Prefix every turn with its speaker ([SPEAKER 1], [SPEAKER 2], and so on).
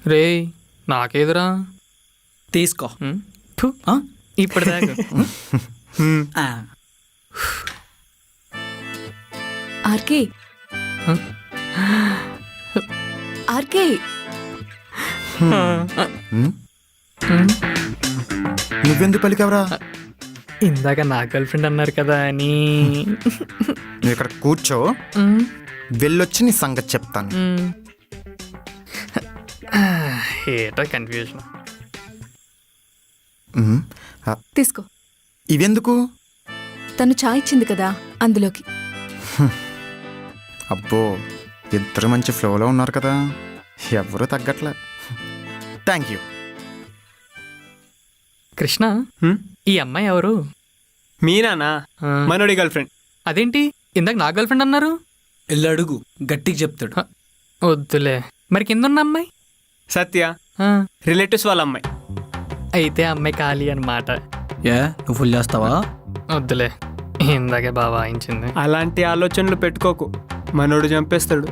[SPEAKER 1] రే నాకేదురా
[SPEAKER 2] తీసుకో.
[SPEAKER 1] ఫు,
[SPEAKER 2] ఆ?
[SPEAKER 1] ఇప్పుడు దాకా
[SPEAKER 2] ఆ.
[SPEAKER 3] ఆర్కే ఆర్కే
[SPEAKER 4] నువ్వెందుకు పలికావరా?
[SPEAKER 1] ఇందాక నా గర్ల్ ఫ్రెండ్ అన్నారు కదా అని.
[SPEAKER 4] నువ్వు ఇక్కడ కూర్చో, వెళ్ళొచ్చి నీ సంగతి చెప్తాను.
[SPEAKER 1] ఏటో కన్ఫ్యూజన్.
[SPEAKER 4] ఉమ్, ఆ,
[SPEAKER 3] తీసుకో.
[SPEAKER 4] ఇవెందుకు?
[SPEAKER 3] తను చాయ్ ఇచ్చింది కదా అందులోకి.
[SPEAKER 4] అబ్బో, ఇద్దరు మంచి ఫ్లోలో ఉన్నారు కదా, ఎవరు తగ్గట్లే. Thank you.
[SPEAKER 1] కృష్ణ,
[SPEAKER 5] హ్మ్?
[SPEAKER 1] ఈ అమ్మాయి ఎవరు?
[SPEAKER 5] మీనానా?
[SPEAKER 1] ఆ,
[SPEAKER 5] మనోడి గర్ల్ ఫ్రెండ్.
[SPEAKER 1] అదేంటి ఇందాక నా గర్ల్ ఫ్రెండ్ అన్నారు?
[SPEAKER 2] ఎల్లు అడుగు, గట్టిగా చెప్తాడు.
[SPEAKER 1] వద్దులే. మరి కింద ఉన్న అమ్మాయి?
[SPEAKER 5] సత్య
[SPEAKER 1] ఆ,
[SPEAKER 5] రిలేటివ్స్ వాళ్ళ అమ్మాయి.
[SPEAKER 1] అయితే ఆ అమ్మాయి ఖాళీ అనమాట.
[SPEAKER 2] ఏ నువ్వు ఫుల్ చేస్తావా?
[SPEAKER 1] వద్దులే, ఇందాకే బాగా వాయించింది.
[SPEAKER 5] అలాంటి ఆలోచనలు పెట్టుకోకు, మనోడు చంపేస్తాడు.